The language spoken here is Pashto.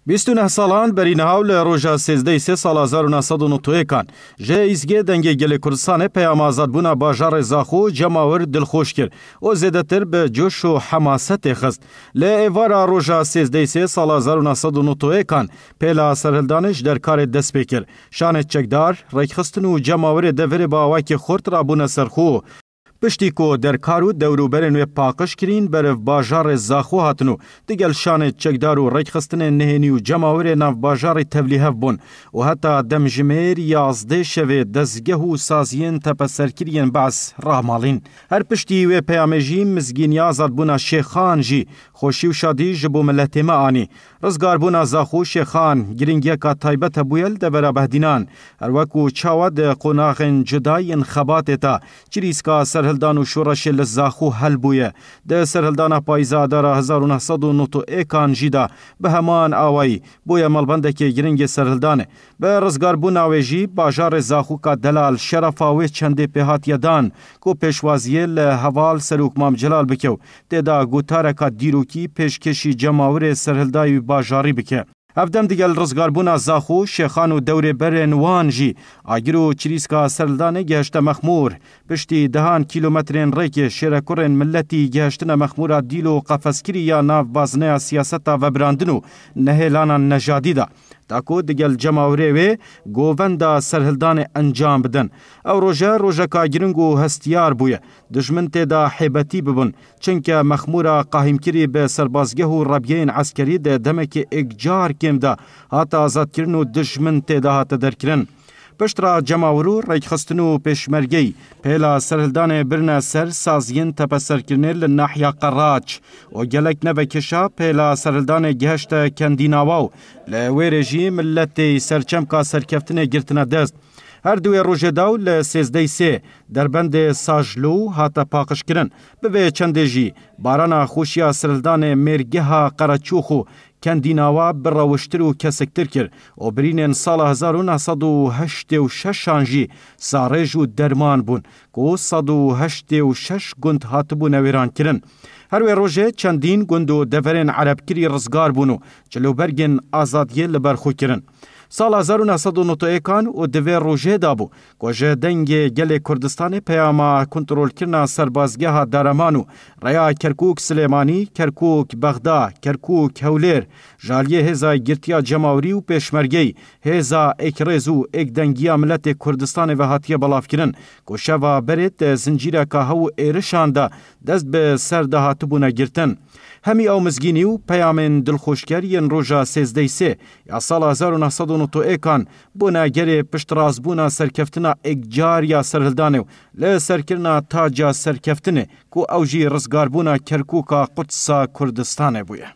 29 سالان برینهاو ل روژا 13 سال 1991 جه ایزگی دنگ گل کردستان پیام آزاد بونا باجار زاخو جماور دلخوش کرد و زیادتر به جوش و حماست خست. ل ایوارا روژا 13 سال 1991 پیلا سرهلدانش در کار دست بکر. شان چکدار ریخستن و جماور دور باوی که خورد را بونا سرخو. پشتی کو در کارو دوروبرن و پاکش کرین برف باجار زاخو هاتنو دیگل شان چکدار و ریخستن نهینی و جماور ناف باجار تبلیه بون و حتی دمجمیر 11 شوه دزگه و سازین تپسرکرین بعض رامالین. هر پشتی و پیامجی مزگین آزاد بونا شیخان جی خوشی و شادی جبو ملت ما آنی. رزگار بونا زاخو شیخان گرینگی که تایبت بویل دبرا بهدینان هر وکو چاود قناغن جدای انخبات تا چریز که سرهلدان و شورش لزاخو حل بویه. ده سرهلدان پایزادار 1991 جیدا به همان آوایی بویه ملبنده که گرینگ سرهلدانه. به رزگار بونا ویجی باجار زاخو که دلال شرفاوی چنده پیهات یدان کو پیشوازیه لحوال سروک مام جلال بکیو. تیدا گوتاره که دیروکی پیشکشی جماور سرهلدای باجاری بکه. افدم دیگل رزگار بونا زاخو شیخان و دور برن وان جی آگیرو چریسکا سرلدانه گهشت مخمور پشتی دهان کیلومترین ریک شیرکورن ملتی گهشتن مخمورا دیلو قفسکری یا ناف بازنه سیاستا و براندنو نهیلانا نجادی دا تاکو دیگل جماوره و گووندا سرهلدان انجام بدن. او روژه که گرنگو هستیار بویه. دشمن تیدا حیبتی ببون چنکه مخمورا قاهم کری به سربازگه و ربیین عسکری ده دمک اگجار کم ده هاتا آزاد کرن و دشمن تیدا هاتا در کرن. پشترا جماورو ریخستنو پیشمرگی پیلا سرهلدان برنا سر سازین تپسر کرنه لناحیا قراچ و گلک نوکشا پیلا سرهلدان گهشت کندیناواو لویرجی ملت سرچمکا سرکفتنه گرتنه دست. هر دوی روژه داو ل13 در بند ساجلو هاتا پاکش کرن به چنده جی بارانا خوشیا سرهلدان مرگها قراچوخو کندیناوا براوشتر و کسکتر کر و برین سال 1986 جی سارج و درمان بون که 186 گند هاتبو نویران کرن. هر وی روژه چندین گندو دورین عرب کری رزگار بونو چلو برگن آزادیه لبرخو کرن. سال 1991 و دوی روژه دابو که دنگ گل کردستان پیاما کنترول کرنا سربازگاه دارمانو ریا کرکوک سلیمانی، کرکوک بغدا، کرکوک هولیر جالیه هزا گرتیا جماوری و پیشمرگی هزا اکرزو اک دنگیا ملت کردستان و هاتیه بلاف کرن که شوا برید زنجیره که هاو ایرشان دا دست به سر ده هاتبونه گرتن. همی او مزگینی و پیامن دلخوشگرین روژا 13 یا سال 1991 بونا گره پشتراز بونا سرکفتنا اگجار یا سرهلدانه ل سرکرنا تاجا سرکفتنه کو اوجی رزگار بونا کرکوکا قدسا کردستانه بویه.